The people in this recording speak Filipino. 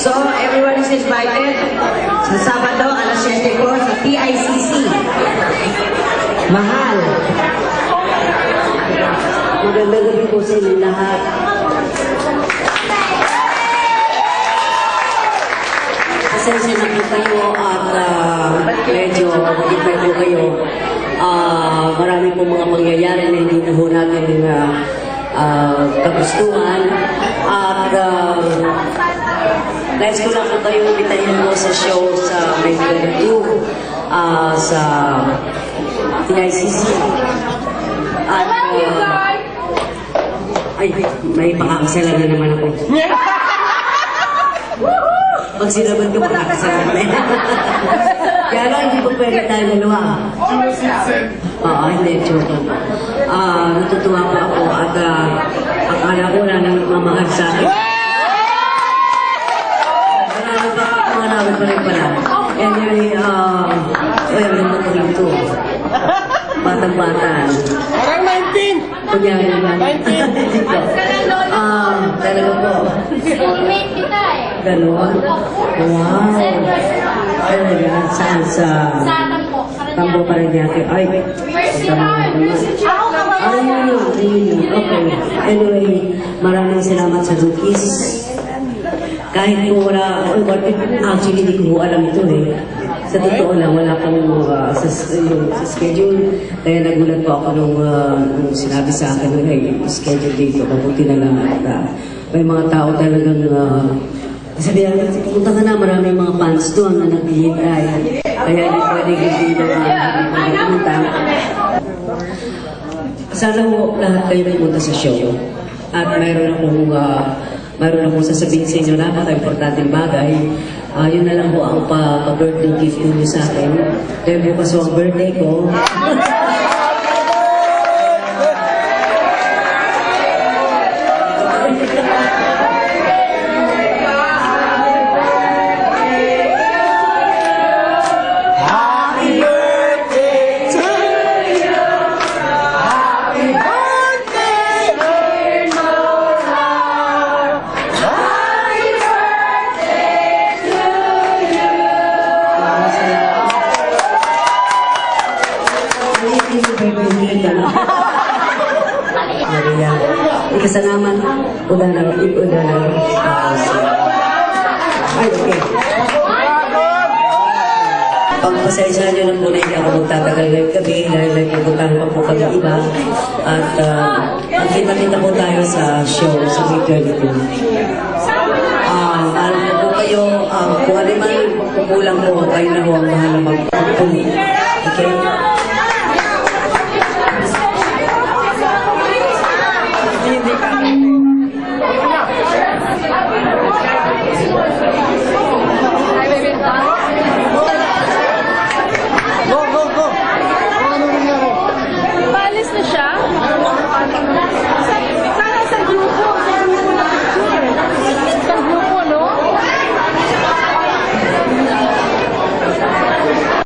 So, everyone is invited sa Sabado, alas 7 po sa TICC. Mahal. Magandang gabi po sa inyo lahat. Pasensya na po kayo at medyo mag-ipay po kayo. Marami po mga mangyayari na hindi na ho natin kagustuhan. At nais ko lang po kayo bitahin mo sa show sa May 22 sa TICC. At ay, may pakakasalan na naman ako. Pag sinaban ko, pakakasalan na. Kaya lang, hindi po pwede tayo dalawa. Oo, hindi, joke. Natutuwa po ako at akala ko na nang mamahal sa akin. Marami pa rin pala. Anyway, well, naman ko rin ito. Batang-batan. Parang 19! Kunyari lang. 19! Talaga po. Soulmate kita eh. Ganon? Wow. Talaga, saan sa... Sa Tambo. Tambo pa rin yate. Ay, Ako ka yun. Okay. Anyway, maraming salamat sa Dukis. Kahit po wala, actually hindi ko alam ito eh. Sa totoo lang, wala pong sa schedule. Kaya nagulat po ako nung sinabi sa akin, ay, schedule dito, mabuti na lang. May mga tao talagang, sabi natin, pumunta ka na, maraming mga fans doon na naghihintay. Kaya hindi pwedeng hindi na pumunta. Sana po lahat kayo pumunta sa show. At mayroon akong sasabihin sa inyo, napaka-importanteng bagay. Yun na lang po ang pa-birthday gift niyo sa akin. Dahil bukas ang birthday ko. Ikasalaman, udah na. Ay, okay. Pagpasensya nyo na po na hindi ako magtatagal ngayong gabi dahil may pupuntahan pa po kami iba. At magkita-kita po tayo sa show sa May 22. Alam po kayo, kung ano man kukulang po, kayo na po ang bahala mag-puli. Okay?